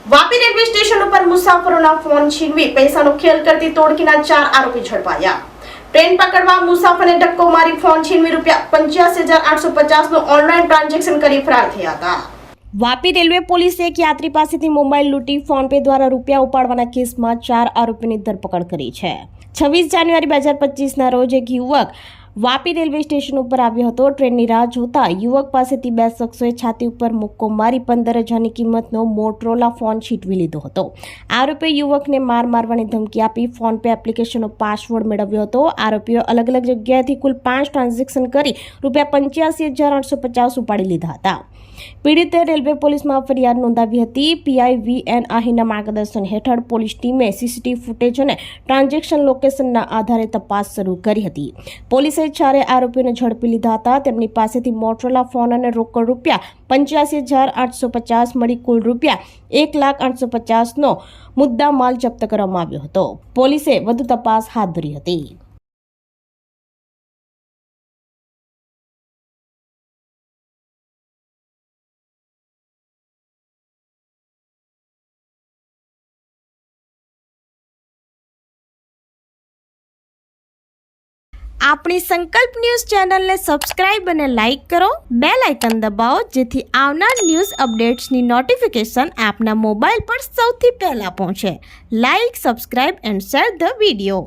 Vapi railway station ઉપર મુસાફરોના phone છીનવી પૈસાનો ખેલ કરતી ટોળકીના 4 આરોપી ઝડપાયા। ટ્રેન પકડવા મુસાફરને ધક્કો મારી ફોન છીનવી ₹85,850 નું ઓનલાઈન ટ્રાન્ઝેક્શન કરી ફરાર થયા હતા। વાપી રેલવે પોલીસે એક યાત્રી પાસેથી મોબાઈલ લૂંટી ફોન પે દ્વારા રૂપિયા ઉપાડવાના કેસમાં 4 આરોપીની ધરપકડ કરી છે। 26 જાન્યુઆરી 2025 ના રોજ એક યુવક વાપી રેલવે સ્ટેશન ઉપર આવ્યો હતો। ટ્રેનની રાહ જોતા યુવક પાસેથી 2 શખ્સોએ છાતી ઉપર મુક્કો મારી 15,000ની કિંમતનો મોટરોલા ફોન છીનવી લીધો હતો। આરોપીએ યુવકને મારવાની ધમકી આપી ફોન પે એપ્લિકેશનનો પાસવર્ડ મેળવ્યો હતો। આરોપીઓ અલગ અલગ જગ્યાએથી કુલ 5 ટ્રાન્ઝેક્શન કરી ₹85,850 ઉપાડી લીધા હતા। પીડિતે રેલવે પોલીસમાં ફરિયાદ નોંધાવી હતી। પીઆઈ વીએન આહિરના માર્ગદર્શન હેઠળ પોલીસ ટીમે સીસીટીવી ફૂટેજ અને ટ્રાન્ઝેક્શન લોકેશનના આધારે તપાસ શરૂ કરી હતી। પોલીસે 4 આરોપીઓને ઝડપી લીધા હતા। તેમની પાસેથી મોટરોલા ફોન અને રોકડ ₹85,850 મળી કુલ ₹1,08,50 નો મુદ્દા માલ જપ્ત કરવામાં આવ્યો હતો। પોલીસે વધુ તપાસ હાથ ધરી હતી। આપણી સંકલ્પ ન્યૂઝ ચેનલને સબસ્ક્રાઇબ અને લાઇક કરો, બેલ આઇકન દબાવો જેથી આવનાર ન્યૂઝ અપડેટ્સની નોટિફિકેશન આપના મોબાઈલ પર સૌથી પહેલા પહોંચે। Like, subscribe and share the video.